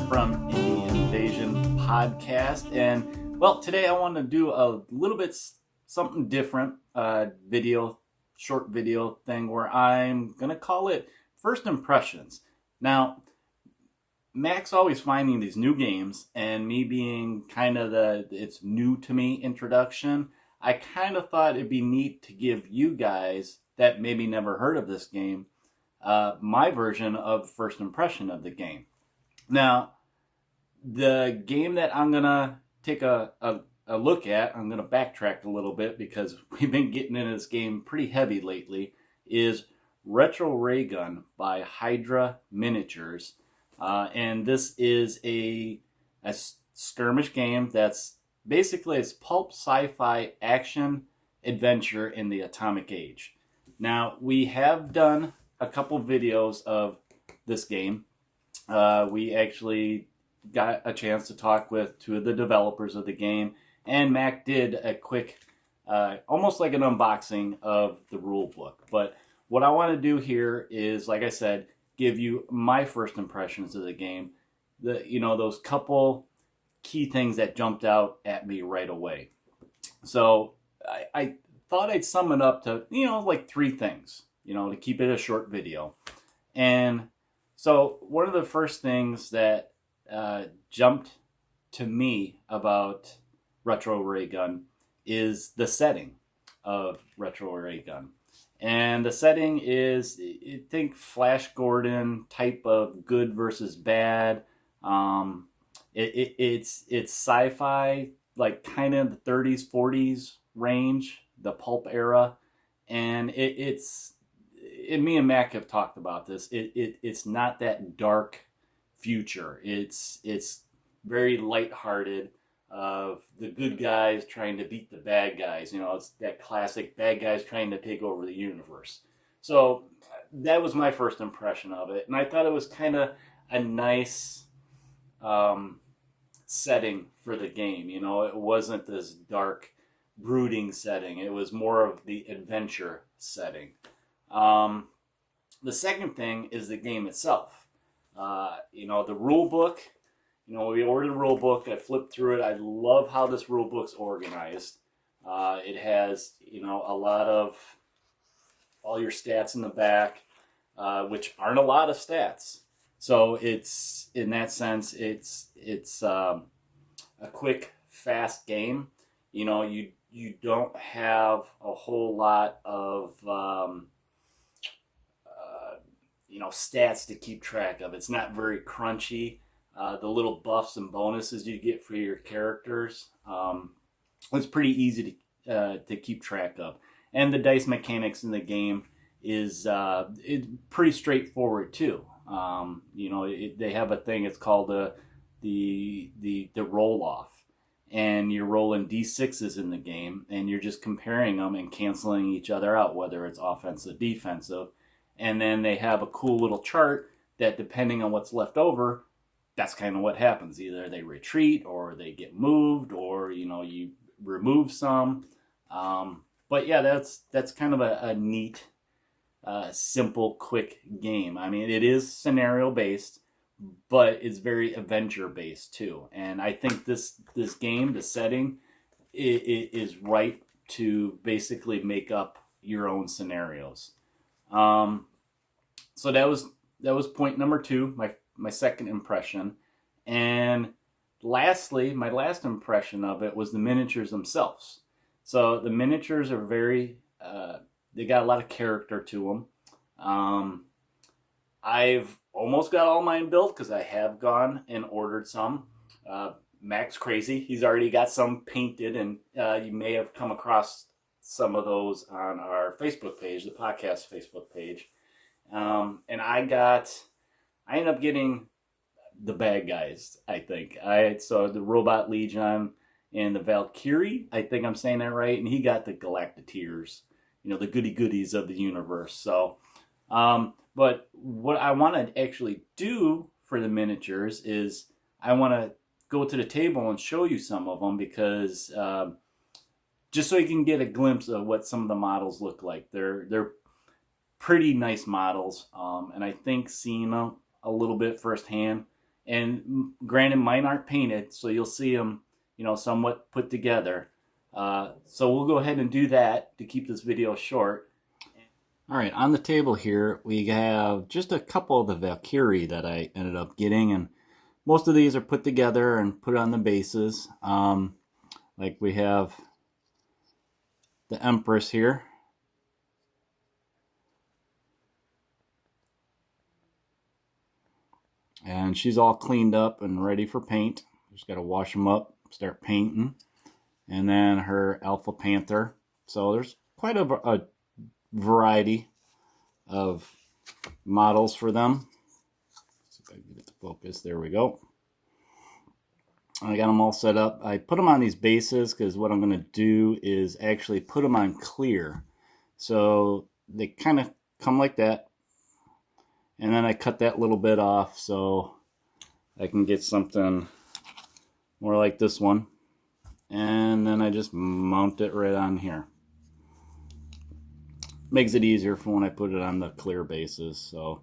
From Indie Invasion Podcast, and well, today I want to do a little bit something different, short video thing where I'm gonna call it First Impressions. Now, Mac's always finding these new games, and me being kind of it's new to me introduction, I kind of thought it'd be neat to give you guys that maybe never heard of this game, my version of first impression of the game. Now, the game that I'm going to take a look at, I'm going to backtrack a little bit because we've been getting into this game pretty heavy lately, is Retro Raygun by Hydra Miniatures. And this is a skirmish game that's basically it's pulp sci-fi action adventure in the atomic age. Now, we have done a couple videos of this game. We actually got a chance to talk with two of the developers of the game, and Mac did a quick, almost like an unboxing of the rule book. But what I want to do here is, like I said, give you my first impressions of the game. Those couple key things that jumped out at me right away. So I thought I'd sum it up to, like three things, to keep it a short video. And so one of the first things that jumped to me about Retro Raygun is the setting of Retro Raygun. And the setting is, I think, Flash Gordon type of good versus bad. It's sci-fi, like kind of the 30s, 40s range, the pulp era. And me and Mac have talked about this. It's not that dark future. It's very lighthearted of the good guys trying to beat the bad guys. It's that classic bad guys trying to take over the universe. So that was my first impression of it. And I thought it was kind of a nice setting for the game. It wasn't this dark, brooding setting. It was more of the adventure setting. The second thing is the game itself. The rule book. We ordered the rule book. I flipped through it. I love how this rule book's organized. It has, a lot of all your stats in the back, which aren't a lot of stats. So it's, in that sense, it's a quick, fast game. You don't have a whole lot of stats to keep track of. It's not very crunchy. The little buffs and bonuses you get for your characters, it's pretty easy to keep track of. And the dice mechanics in the game is it's pretty straightforward too. They have a thing. It's called the roll off, and you're rolling d6s in the game, and you're just comparing them and canceling each other out, whether it's offensive, defensive. And then they have a cool little chart that, depending on what's left over, that's kind of what happens. Either they retreat, or they get moved, or you remove some. But yeah, that's kind of a neat, simple, quick game. I mean, it is scenario based, but it's very adventure based too. And I think this game, the setting, is right to basically make up your own scenarios. So that was point number two, my second impression. And lastly, my last impression of it was the miniatures themselves. So the miniatures are very, they got a lot of character to them. I've almost got all mine built because I have gone and ordered some. Mac's crazy. He's already got some painted, and you may have come across some of those on our Facebook page, the podcast Facebook page. And I ended up getting the bad guys, I think. So the Robot Legion and the Valkyrie, I think I'm saying that right, and he got the Galacteteers, the goody goodies of the universe. So, but But what I want to actually do for the miniatures is I want to go to the table and show you some of them, because just so you can get a glimpse of what some of the models look like. They're pretty nice models, and I think seeing them a little bit firsthand, and granted mine aren't painted, so you'll see them, you know, somewhat put together. So we'll go ahead and do that to keep this video short. All right, on the table here we have just a couple of the Valkyrie that I ended up getting, and most of these are put together and put on the bases. Like we have the Empress here. And she's all cleaned up and ready for paint. Just got to wash them up, start painting. And then her Alpha Panther. So there's quite a variety of models for them. Let's see if I can get it to focus. There we go. I got them all set up. I put them on these bases because what I'm going to do is actually put them on clear. So they kind of come like that. And then I cut that little bit off so I can get something more like this one. And then I just mount it right on here. Makes it easier for when I put it on the clear bases. So,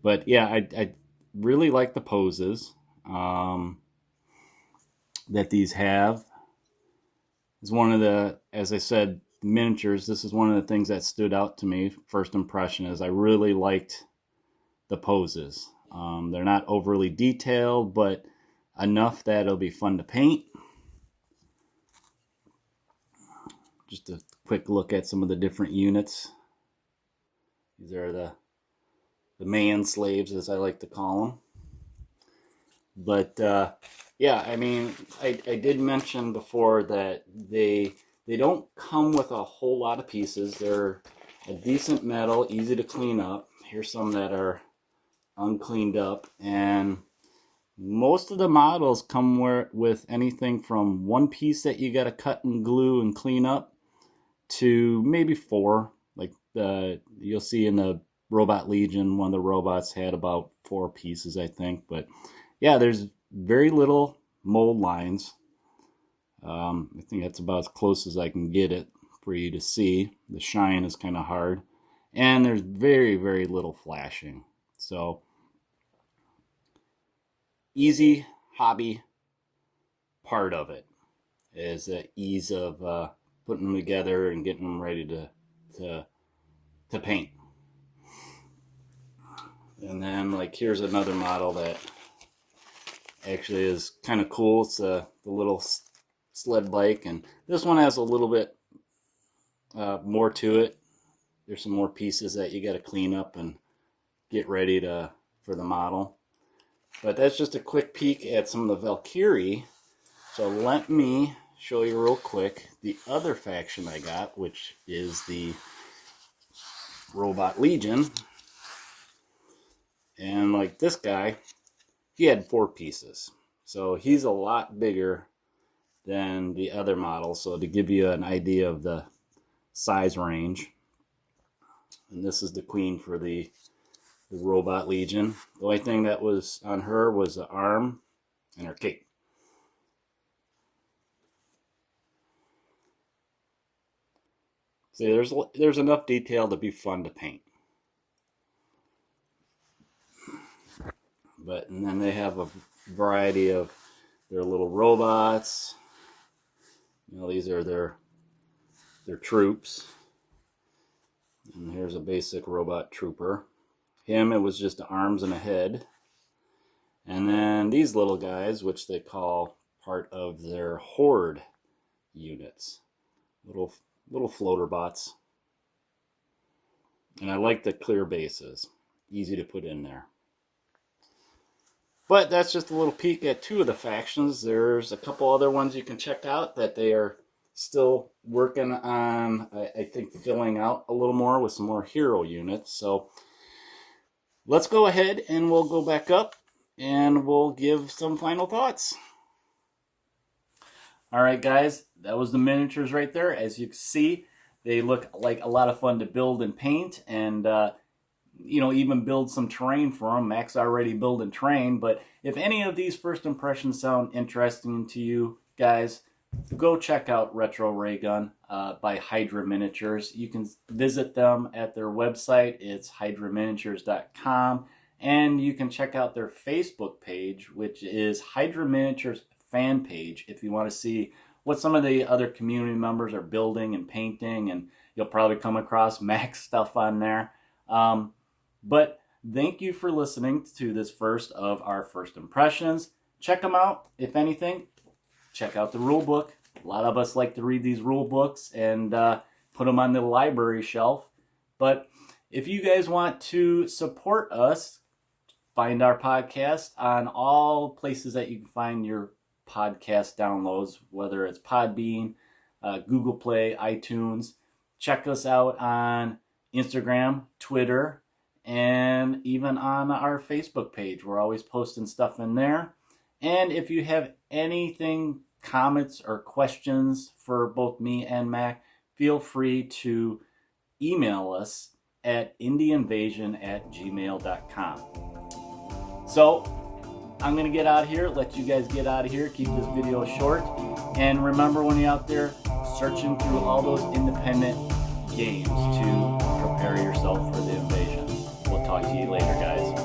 but yeah, I really like the poses that these have. It's one of the, as I said, miniatures. This is one of the things that stood out to me. First impression is I really liked the poses. They're not overly detailed, but enough that it'll be fun to paint. Just a quick look at some of the different units. These are the man slaves, as I like to call them. But yeah, I mean, I did mention before that they don't come with a whole lot of pieces. They're a decent metal, easy to clean up. Here's some that are uncleaned up, and most of the models come with anything from one piece that you got to cut and glue and clean up to maybe four. Like you'll see in the Robot Legion, one of the robots had about 4 pieces, I think. But yeah, there's very little mold lines. I think that's about as close as I can get it for you to see. The shine is kind of hard, and there's very, very little flashing. So easy hobby part of it is the ease of putting them together and getting them ready to paint. And then, like, here's another model that actually is kind of cool. It's the little sled bike, and this one has a little bit more to it. There's some more pieces that you got to clean up and get ready for the model. But that's just a quick peek at some of the Valkyrie. So let me show you real quick the other faction I got, which is the Robot Legion. And like this guy, he had 4 pieces. So he's a lot bigger than the other models. So to give you an idea of the size range. And this is the queen for the Robot Legion. The only thing that was on her was the arm and her cape. See, there's enough detail to be fun to paint. And then they have a variety of their little robots. You know, these are their troops. And here's a basic robot trooper. Him, it was just the arms and a head. And then these little guys, which they call part of their horde units. Little floater bots. And I like the clear bases. Easy to put in there. But that's just a little peek at 2 of the factions. There's a couple other ones you can check out that they are still working on, I think, filling out a little more with some more hero units. So let's go ahead and we'll go back up and we'll give some final thoughts. All right, guys, that was the miniatures right there. As you can see, they look like a lot of fun to build and paint, and even build some terrain for them. Mac's already building terrain, but if any of these first impressions sound interesting to you guys, go check out Retro Raygun by Hydra Miniatures. You can visit them at their website. It's hydraminiatures.com, and you can check out their Facebook page, which is Hydra Miniatures fan page, if you want to see what some of the other community members are building and painting, and you'll probably come across Mac stuff on there. But thank you for listening to this first of our first impressions. Check them out. If anything, check out the rule book. A lot of us like to read these rule books and put them on the library shelf. But if you guys want to support us, find our podcast on all places that you can find your podcast downloads, whether it's Podbean, Google Play, iTunes. Check us out on Instagram, Twitter, and even on our Facebook page. We're always posting stuff in there. And if you have anything, comments or questions for both me and Mac, feel free to email us at indieinvasion@gmail.com. So I'm going to get out of here, let you guys get out of here, keep this video short. And remember, when you're out there searching through all those independent games to prepare yourself for the invasion. We'll talk to you later, guys.